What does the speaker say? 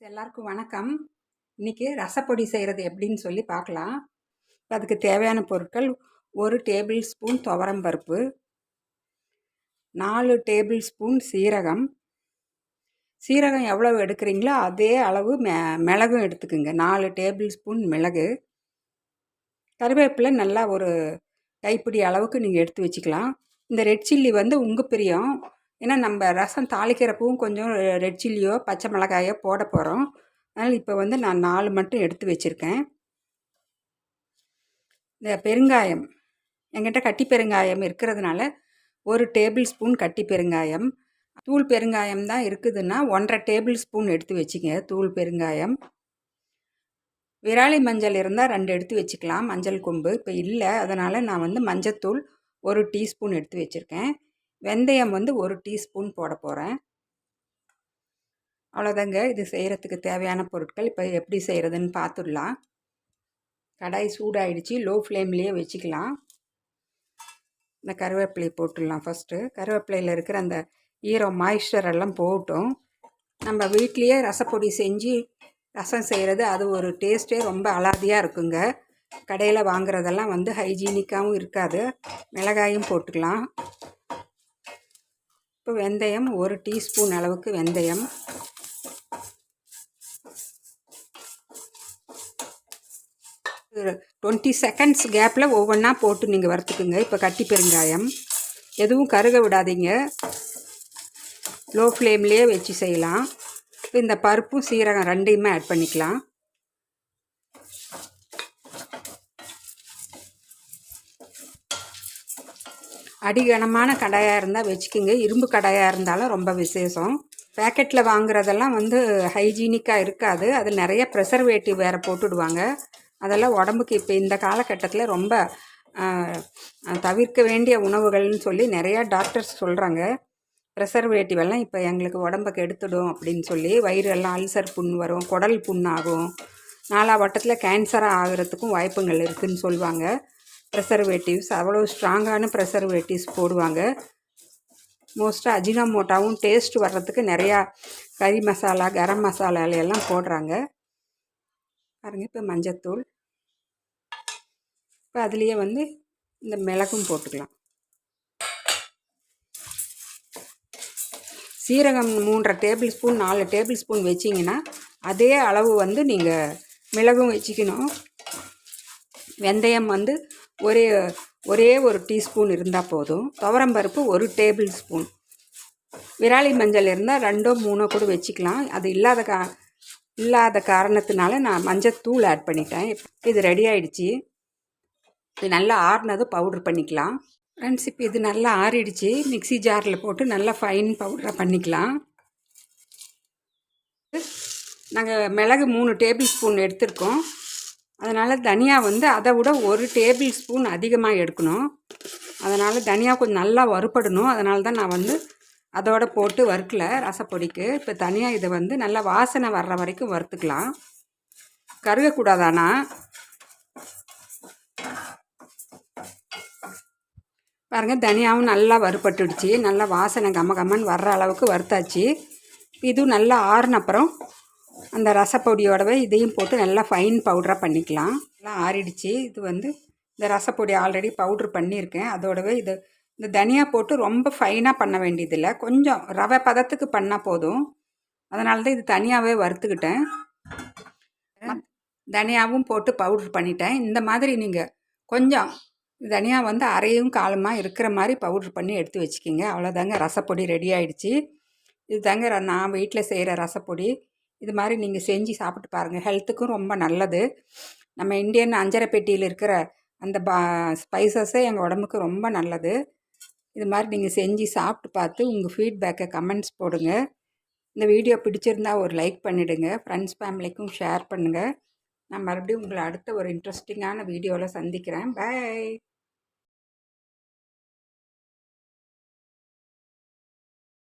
எல்லாருக்கும் வணக்கம். இன்றைக்கி ரசப்பொடி செய்கிறது எப்படின்னு சொல்லி பார்க்கலாம். அதுக்கு தேவையான பொருட்கள்: 1 டேபிள் ஸ்பூன் துவரம்பருப்பு, 4 டேபிள் ஸ்பூன் சீரகம். சீரகம் எவ்வளவு எடுக்கிறீங்களோ அதே அளவு மிளகும் எடுத்துக்குங்க. 4 டேபிள் ஸ்பூன் மிளகு. கருவேப்பிலை நல்லா ஒரு கைப்பிடி அளவுக்கு நீங்கள் எடுத்து வச்சுக்கலாம். இந்த ரெட் சில்லி உங்கள் பிரியம். ஏன்னா நம்ம ரசம் தாளிக்கிறப்பவும் கொஞ்சம் ரெட் சில்லியோ பச்சை மிளகாயோ போட போகிறோம். அதனால் இப்போ நான் 4 மட்டும் எடுத்து வச்சுருக்கேன். இந்த பெருங்காயம் என்கிட்ட கட்டி பெருங்காயம் இருக்கிறதுனால 1 டேபிள் ஸ்பூன் கட்டி பெருங்காயம். தூள் பெருங்காயம் தான் இருக்குதுன்னா 1.5 டேபிள் ஸ்பூன் எடுத்து வச்சுங்க தூள் பெருங்காயம். விராலி மஞ்சள் இருந்தால் 2 எடுத்து வச்சுக்கலாம். மஞ்சள் கொம்பு இப்போ இல்லை, அதனால் நான் மஞ்சத்தூள் 1 டீஸ்பூன் எடுத்து வச்சுருக்கேன். வெந்தயம் 1 டீஸ்பூன் போட போகிறேன். அவ்வளோதாங்க. இது செய்கிறதுக்கு தேவையான பொருட்கள். இப்போ எப்படி செய்கிறதுன்னு பார்த்துடலாம். கடாய் சூடாயிடுச்சு, லோ ஃப்ளேம்லேயே வச்சுக்கலாம். இந்த கருவேப்பிலையை போட்டுடலாம். ஃபஸ்ட்டு கருவேப்பிலையில் இருக்கிற அந்த ஈரம் மாய்ஸ்சர் எல்லாம் போகட்டும். நம்ம வீட்லேயே ரசப்பொடி செஞ்சு ரசம் செய்கிறது அது ஒரு டேஸ்ட்டே ரொம்ப அலாதியாக இருக்குங்க. கடையில் வாங்குறதெல்லாம் ஹைஜீனிக்காகவும் இருக்காது. மிளகாயும் போட்டுக்கலாம். இப்போ வெந்தயம் 1 டீஸ்பூன் அளவுக்கு வெந்தயம், ஒரு 20 செகண்ட்ஸ் கேப்பில் ஒவ்வொன்றா போட்டு நீங்கள் வறுத்துக்குங்க. இப்போ கட்டி பெருங்காயம் எதுவும் கருக விடாதீங்க, லோ ஃப்ளேம்லேயே வச்சு செய்யலாம். இப்போ இந்த பருப்பும் சீரகம் 2யுமே ஆட் பண்ணிக்கலாம். அடிகனமான கடாயாக இருந்தால் வச்சுக்கிங்க. இரும்பு கடாயாக இருந்தாலும் ரொம்ப விசேஷம். பேக்கெட்டில் வாங்குறதெல்லாம் ஹைஜீனிக்காக இருக்காது. அது நிறைய ப்ரெசர்வேட்டிவ் வேறு போட்டுடுவாங்க. அதெல்லாம் உடம்புக்கு இப்போ இந்த காலகட்டத்தில் ரொம்ப தவிர்க்க வேண்டிய உணவுகள்னு சொல்லி நிறையா டாக்டர்ஸ் சொல்கிறாங்க. ப்ரெசர்வேட்டிவ் எல்லாம் இப்போ எங்களுக்கு உடம்புக்கு எடுத்துடும் அப்படின்னு சொல்லி வயிறெல்லாம் அல்சர் புண் வரும், குடல் புண்ணாகும், 4 வட்டத்தில் கேன்சராக ஆகிறதுக்கும் வாய்ப்புகள் இருக்குதுன்னு சொல்லுவாங்க. ப்ரெசர்வேட்டிவ்ஸ் அவ்வளோ ஸ்ட்ராங்கான ப்ரெசர்வேட்டிவ்ஸ் போடுவாங்க. மோஸ்ட்டாக அஜினோமோட்டாவும் டேஸ்ட் வர்றதுக்கு நிறையா கறி மசாலா, கரம் மசாலாலையெல்லாம் போடுறாங்க பாருங்கள். இப்போ மஞ்சத்தூள், இப்போ அதுலேயே இந்த மிளகும் போட்டுக்கலாம். சீரகம் 3.5 டேபிள் ஸ்பூன் 4 டேபிள் ஸ்பூன் வச்சிங்கன்னா அதே அளவு நீங்கள் மிளகும் வச்சுக்கணும். வெந்தயம் ஒரே ஒரு டீஸ்பூன் இருந்தால் போதும். துவரம்பருப்பு 1 டேபிள் ஸ்பூன். விராலி மஞ்சள் இருந்தால் 2 3 கூட வச்சுக்கலாம். அது இல்லாத காரணத்தினால நான் மஞ்சத்தூள் ஆட் பண்ணிட்டேன். இது ரெடி ஆகிடுச்சு. இது நல்லா ஆறினதும் பவுட்ரு பண்ணிக்கலாம். ஃப்ரெண்ட்ஸ், இப்போ இது நல்லா ஆறிடுச்சு. மிக்சி ஜாரில் போட்டு நல்லா ஃபைன் பவுடராக பண்ணிக்கலாம். நாங்கள் மிளகு 3 டேபிள் ஸ்பூன் எடுத்துருக்கோம். அதனால் தனியா அதை விட 1 டேபிள் ஸ்பூன் அதிகமாக எடுக்கணும். அதனால் தனியா கொஞ்சம் நல்லா வறுபடணும். அதனால தான் நான் அதோடு போட்டு வறுக்கல ரசப்பொடிக்கு. இப்போ தனியாக இதை நல்லா வாசனை வர்ற வரைக்கும் வறுத்துக்கலாம். கருகக்கூடாதானா பாருங்கள். தனியாகவும் நல்லா வறுபட்டுடுச்சு. நல்லா வாசனை கம்மன்னு வர்ற அளவுக்கு வறுத்தாச்சு. இதுவும் நல்லா ஆறின அப்புறம் அந்த ரசப்பொடியோடவே இதையும் போட்டு நல்லா ஃபைன் பவுடராக பண்ணிக்கலாம். நல்லா ஆறிடுச்சு. இது இந்த ரசப்பொடி ஆல்ரெடி பவுட்ரு பண்ணியிருக்கேன். அதோடவே இந்த தனியா போட்டு ரொம்ப ஃபைனாக பண்ண வேண்டியதில்லை, கொஞ்சம் ரவை பதத்துக்கு பண்ணால் போதும். அதனால தான் இது தனியாகவே வறுத்துக்கிட்டேன். தனியாகவும் போட்டு பவுட்ரு பண்ணிட்டேன். இந்த மாதிரி நீங்கள் கொஞ்சம் தனியா அரையும் காலமாக இருக்கிற மாதிரி பவுட்ரு பண்ணி எடுத்து வச்சுக்கிங்க. அவ்வளோதாங்க, ரசப்பொடி ரெடி ஆகிடுச்சு. இது தாங்க நான் வீட்டில் செய்கிற ரசப்பொடி. இது மாதிரி நீங்கள் செஞ்சு சாப்பிட்டு பாருங்கள். ஹெல்த்துக்கும் ரொம்ப நல்லது. நம்ம இந்தியன் அஞ்சரை பெட்டியில் இருக்கிற அந்த ஸ்பைசஸே எங்கள் உடம்புக்கு ரொம்ப நல்லது. இது மாதிரி நீங்கள் செஞ்சு சாப்பிட்டு பார்த்து உங்கள் ஃபீட்பேக்கை கமெண்ட்ஸ் போடுங்க. இந்த வீடியோ பிடிச்சிருந்தா ஒரு லைக் பண்ணிவிடுங்க. ஃப்ரெண்ட்ஸ் ஃபேமிலிக்கும் ஷேர் பண்ணுங்கள். நான் மறுபடியும் உங்களை அடுத்த ஒரு இன்ட்ரெஸ்டிங்கான வீடியோவில் சந்திக்கிறேன். பாய்.